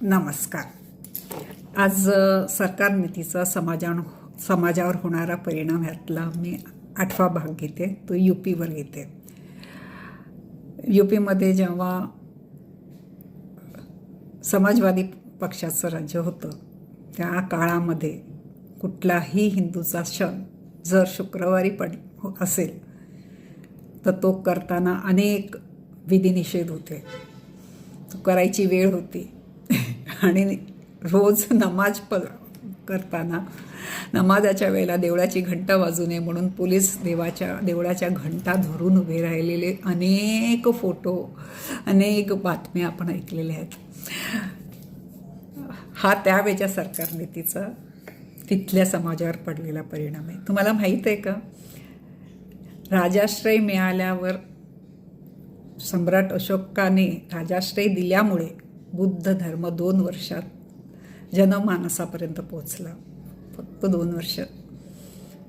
नमस्कार. आज सरकार नीतीचा समाजावर होणारा परिणाम ह्यातला मी 8वा भाग घेते. तो UPवर घेते. UPमध्ये जेव्हा समाजवादी पक्षाचं राज्य होतं त्या काळामध्ये कुठलाही हिंदूचा सण जर शुक्रवारी असेल तर तो करताना अनेक विधिनिषेध होते. तो करायची वेळ होती आणि रोज नमाज करताना नमाजाच्या वेळेला देवळाची घंटा वाजू नये म्हणून पोलीस देवळाच्या घंटा धरून उभे राहिलेले अनेक फोटो, अनेक बातम्या आपण ऐकलेल्या आहेत. हा त्यावेळच्या सरकार नीतीचा तिथल्या समाजावर पडलेला परिणाम आहे. तुम्हाला माहीत आहे का, राजाश्रय मिळाल्यावर सम्राट अशोकाने राजाश्रय दिल्यामुळे बुद्ध धर्म 2 वर्षात जनमानसापर्यंत पोहोचला. फक्त 2 वर्ष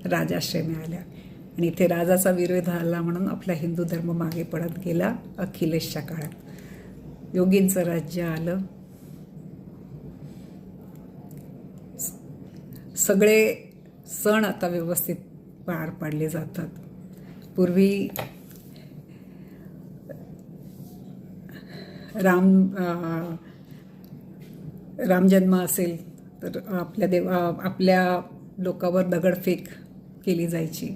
राजाश्रय मिळाल्या आणि इथे राजाचा विरोध झाला म्हणून आपला हिंदू धर्म मागे पडत गेला. अखिलेशच्या काळात योगींचं राज्य आलं. सगळे सण आता व्यवस्थित पार पाडले जातात. पूर्वी राम जन्म असेल तर आपल्या लोकांवर दगडफेक केली जायची.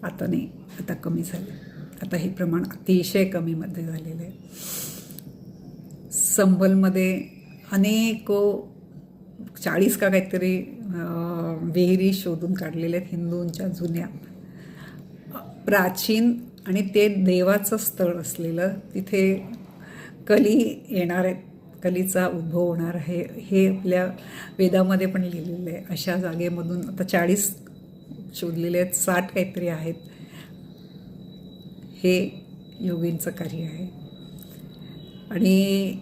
आता नाही, आता कमी झालं. आता हे प्रमाण अतिशय कमीमध्ये झालेलं आहे. संभलमध्ये अनेक 40 का काहीतरी विहिरी शोधून काढलेल्या आहेत हिंदूंच्या जुन्या, प्राचीन, आणि ते देवाचं स्थळ असलेलं. तिथे कली येणार आहे, कलीचा उद्भव होणार आहे हे आपल्या वेदामध्ये पण लिहिलेलं आहे. अशा जागेमधून आता 40 शोधलेले आहेत, 60 काहीतरी आहेत. हे योगींचं कार्य आहे. आणि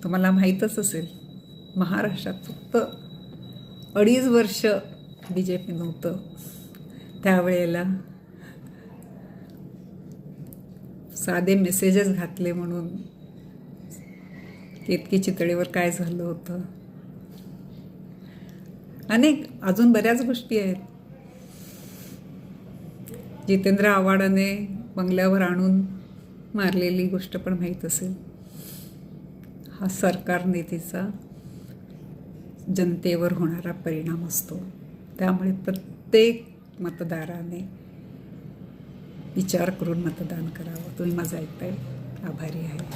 तुम्हाला माहीतच असेल, महाराष्ट्रात फक्त 2.5 वर्ष BJP नव्हतं. त्यावेळेला साधे मेसेजेस घातले म्हणून केतकी चितळेवर काय झालं होतं. अनेक अजून बऱ्याच गोष्टी आहेत. जितेंद्र आव्हाडाने बंगल्यावर आणून मारलेली गोष्ट पण माहीत असेल. हा सरकार नीतीचा जनतेवर होणारा परिणाम असतो. त्यामुळे प्रत्येक मतदाराने विचार करून मतदान करावं. तुम्ही माझं ऐकताय. आभारी आहे.